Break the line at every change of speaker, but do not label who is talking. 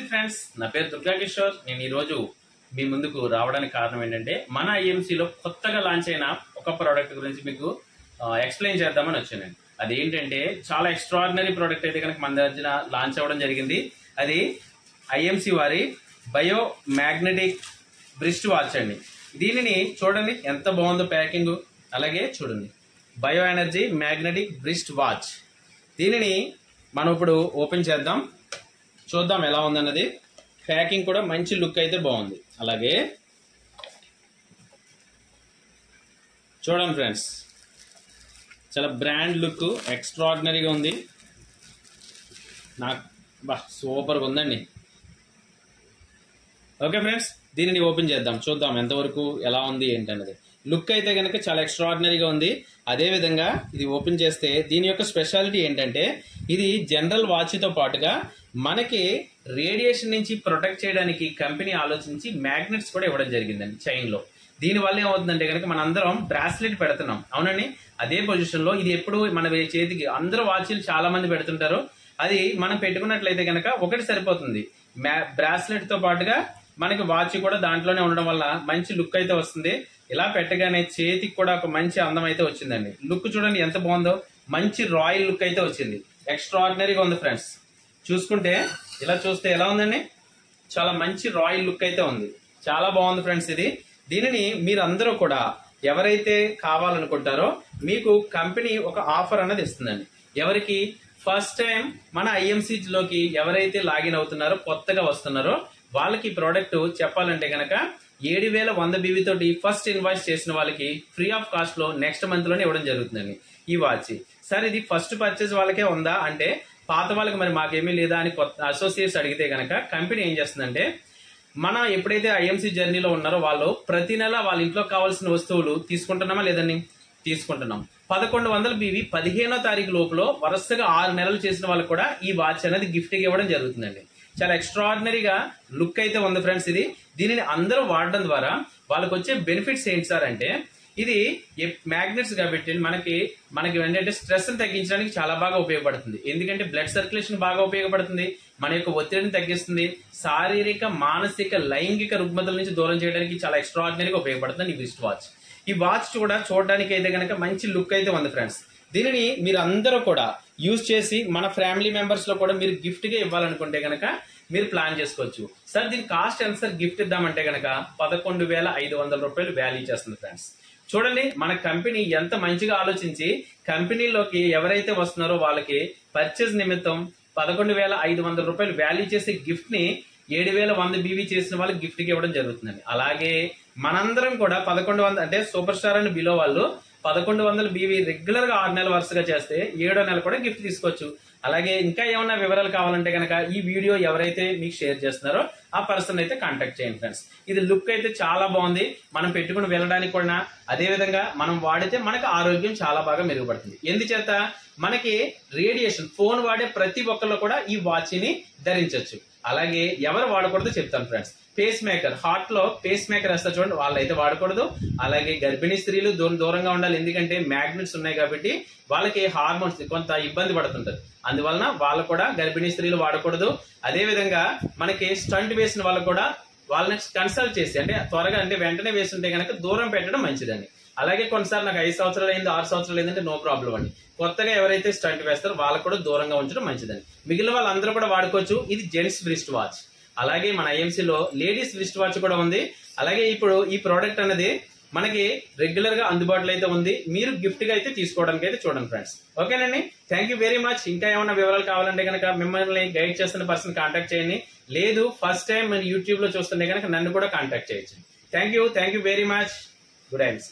Friends, నా పేరు దుర్గా కిషోర్. నేను ఈ రోజు మీ ముందుకు రావడానికి కారణం ఏంటంటే మన ఐఎంసీలో కొత్తగా లాంచ్ అయిన ఒక ప్రోడక్ట్ గురించి మీకు ఎక్స్ప్లెయిన్ చేద్దామని వచ్చానండి. అది ఏంటంటే చాలా ఎక్స్ట్రాడినరీ ప్రోడక్ట్ అయితే కనుక మన దగ్గర లాంచ్ అవ్వడం జరిగింది. అది ఐఎంసీ వారి బయో మ్యాగ్నెటిక్ బ్రిస్ట్ వాచ్ అండి. దీనిని చూడండి ఎంత బాగుందో ప్యాకింగ్. అలాగే చూడండి బయో ఎనర్జీ మ్యాగ్నెటిక్ బ్రిస్ట్ వాచ్. దీనిని మనం ఇప్పుడు ఓపెన్ చేద్దాం, చూద్దాం ఎలా ఉందన్నది. ప్యాకింగ్ కూడా మంచి లుక్ అయితే బాగుంది. అలాగే చూడండి ఫ్రెండ్స్, చాలా బ్రాండ్ లుక్ ఎక్స్ట్రాడినరీగా ఉంది. నాకు సూపర్గా ఉందండి. ఓకే ఫ్రెండ్స్, దీనిని ఓపెన్ చేద్దాం, చూద్దాం ఎంతవరకు ఎలా ఉంది ఏంటన్నది. లుక్ అయితే కనుక చాలా ఎక్స్ట్రాడినరీగా ఉంది. అదేవిధంగా ఇది ఓపెన్ చేస్తే దీని యొక్క స్పెషాలిటీ ఏంటంటే ఇది జనరల్ వాచ్తో పాటుగా మనకి రేడియేషన్ నుంచి ప్రొటెక్ట్ చేయడానికి కంపెనీ ఆలోచించి మ్యాగ్నెట్స్ కూడా ఇవ్వడం జరిగిందండి చైన్లో. దీనివల్ల ఏమవుతుందంటే కనుక మనందరం బ్రాస్లెట్ పెడుతున్నాం, అవునండి. అదే పొజిషన్లో ఇది ఎప్పుడు మన చేతికి అందరూ వాచ్లు చాలా మంది పెడుతుంటారు. అది మనం పెట్టుకున్నట్లయితే కనుక ఒకటి సరిపోతుంది. బ్రాస్లెట్తో పాటుగా మనకి వాచ్ కూడా దాంట్లోనే ఉండడం వల్ల మంచి లుక్ అయితే వస్తుంది. ఇలా పెట్టగానే చేతికి కూడా ఒక మంచి అందం అయితే వచ్చిందండి. లుక్ చూడండి ఎంత బాగుందో, మంచి రాయల్ లుక్ అయితే వచ్చింది. ఎక్స్ట్రాడినరీగా ఉంది ఫ్రెండ్స్. చూసుకుంటే ఇలా చూస్తే ఎలా ఉందండి, చాలా మంచి రాయల్ లుక్ అయితే ఉంది. చాలా బాగుంది ఫ్రెండ్స్. దీనిని మీరందరూ కూడా ఎవరైతే కావాలనుకుంటారో మీకు కంపెనీ ఒక ఆఫర్ అన్నది ఇస్తుందండి. ఎవరికి ఫస్ట్ టైం మన ఐఎంసీలోకి ఎవరైతే లాగిన్ అవుతున్నారో కొత్తగా వస్తున్నారో వాళ్ళకి ప్రోడక్ట్ చెప్పాలంటే కనుక 7100 BV తోటి ఫస్ట్ ఇన్వాయిస్ చేసిన వాళ్ళకి ఫ్రీ ఆఫ్ కాస్ట్ లో నెక్స్ట్ మంత్ లోనే ఇవ్వడం జరుగుతుందండి ఈ వాచ్. సార్ ఇది ఫస్ట్ పర్చేజ్ వాళ్ళకే ఉందా అంటే పాత వాళ్ళకి మరి మాకేమీ లేదా అని కొత్త అసోసియేట్స్ అడిగితే కనుక కంపెనీ ఏం చేస్తుందంటే మన ఎప్పుడైతే ఐఎంసీ జర్నీలో ఉన్నారో వాళ్ళు ప్రతి నెల వాళ్ళ ఇంట్లో కావాల్సిన వస్తువులు తీసుకుంటున్నామా లేదండి, తీసుకుంటున్నాం. 1100 BV 15వ తారీఖు లోపల వరుసగా 6 నెలలు చేసిన వాళ్ళకి కూడా ఈ వాచ్ అనేది గిఫ్ట్ ఇవ్వడం జరుగుతుందండి. చాలా ఎక్స్ట్రాడినరీగా లుక్ అయితే ఉంది ఫ్రెండ్స్. దీనిని అందరూ వాడడం ద్వారా వాళ్ళకి వచ్చే బెనిఫిట్స్ ఏంటి సార్ అంటే ఇది మ్యాగ్నెట్స్ కాబట్టి మనకి ఏంటంటే స్ట్రెస్ ని తగ్గించడానికి చాలా బాగా ఉపయోగపడుతుంది. ఎందుకంటే బ్లడ్ సర్క్యులేషన్ బాగా ఉపయోగపడుతుంది, మన యొక్క ఒత్తిడిని తగ్గిస్తుంది, శారీరక మానసిక లైంగిక రుగ్మతల నుంచి దూరం చేయడానికి చాలా ఎక్స్ట్రాడినరీగా ఉపయోగపడుతుంది ఈ బ్రిస్ట్ వాచ్. ఈ వాచ్ కూడా చూడడానికి అయితే కనుక మంచి లుక్ అయితే ఉంది ఫ్రెండ్స్. దీనిని మీరు అందరూ కూడా యూజ్ చేసి మన ఫ్యామిలీ మెంబర్స్ లో కూడా మీరు గిఫ్ట్ గా ఇవ్వాలనుకుంటే కనుక మీరు ప్లాన్ చేసుకోవచ్చు. సార్ దీని కాస్ట్ ఎంత సార్ గిఫ్ట్ ఇద్దామంటే కనుక 11,500 రూపాయలు వాల్యూ చేస్తుంది ఫ్రెండ్స్. చూడండి మన కంపెనీ ఎంత మంచిగా ఆలోచించి కంపెనీలోకి ఎవరైతే వస్తున్నారో వాళ్ళకి పర్చేజ్ నిమిత్తం 11,500 రూపాయలు వాల్యూ చేసే గిఫ్ట్ ని 7,100 BV చేసిన వాళ్ళకి గిఫ్ట్ కి ఇవ్వడం జరుగుతుందండి. అలాగే మనందరం కూడా 1100 అంటే సూపర్ స్టార్ అని బిలో వాళ్ళు 1100 BV రెగ్యులర్ గా 6 నెలలు వరుసగా చేస్తే 7వ నెల కూడా గిఫ్ట్ తీసుకోవచ్చు. అలాగే ఇంకా ఏమన్నా వివరాలు కావాలంటే కనుక ఈ వీడియో ఎవరైతే మీకు షేర్ చేస్తున్నారో ఆ పర్సన్ అయితే కాంటాక్ట్ చేయండి ఫ్రెండ్స్. ఇది లుక్ అయితే చాలా బాగుంది. మనం పెట్టుకుని వెళ్ళడానికి కూడా అదే విధంగా మనం వాడితే మనకు ఆరోగ్యం చాలా బాగా మెరుగుపడుతుంది. ఎందుచేత మనకి రేడియేషన్ ఫోన్ వాడే ప్రతి ఒక్కళ్ళు కూడా ఈ వాచ్ ని ధరించవచ్చు. అలాగే ఎవరు వాడకూడదో చెప్తాను ఫ్రెండ్స్. పేస్ మేకర్, హార్ట్ లో పేస్ మేకర్ వేస్తారు చూడండి, వాళ్ళైతే వాడకూడదు. అలాగే గర్భిణీ స్త్రీలు దూరంగా ఉండాలి, ఎందుకంటే మ్యాగ్నెట్స్ ఉన్నాయి కాబట్టి వాళ్ళకి హార్మోన్స్ కొంత ఇబ్బంది పడుతుంటది. అందువలన వాళ్ళు కూడా గర్భిణీ స్త్రీలు వాడకూడదు. అదే విధంగా మనకి స్టంట్ వేసిన వాళ్ళు కూడా వాళ్ళని కన్సల్ట్ చేసి అంటే త్వరగా అంటే వెంటనే వేస్తుంటే కనుక దూరం పెట్టడం మంచిదండి. అలాగే కొన్నిసార్లు నాకు 5 సంవత్సరాలు అయింది 6 సంవత్సరాలు అయిందంటే నో ప్రాబ్లం అండి. కొత్తగా ఎవరైతే స్టంట్ వేస్తారో వాళ్ళకు కూడా దూరంగా ఉంచడం మంచిదండి. మిగిలిన వాళ్ళందరూ కూడా వాడుకోవచ్చు. ఇది జెంట్స్ బ్రిస్ట్ వాచ్. అలాగే మన ఐఎంసీలో లేడీస్ బ్రిస్ట్ వాచ్ కూడా ఉంది. అలాగే ఇప్పుడు ఈ ప్రోడక్ట్ అనేది మనకి రెగ్యులర్ గా అందుబాటులో అయితే ఉంది. మీరు గిఫ్ట్ గా అయితే తీసుకోవడానికి అయితే చూడండి ఫ్రెండ్స్. ఓకేనండి, థ్యాంక్ యూ వెరీ మచ్. ఇంకా ఏమైనా వివరాలు కావాలంటే కనుక మిమ్మల్ని గైడ్ చేస్తున్న పర్సన్ కాంటాక్ట్ చేయండి. లేదు ఫస్ట్ టైం మీరు యూట్యూబ్ లో చూస్తుంటే కనుక నన్ను కూడా కాంటాక్ట్ చేయొచ్చు. Thank you very much. Good ఐమ్స్.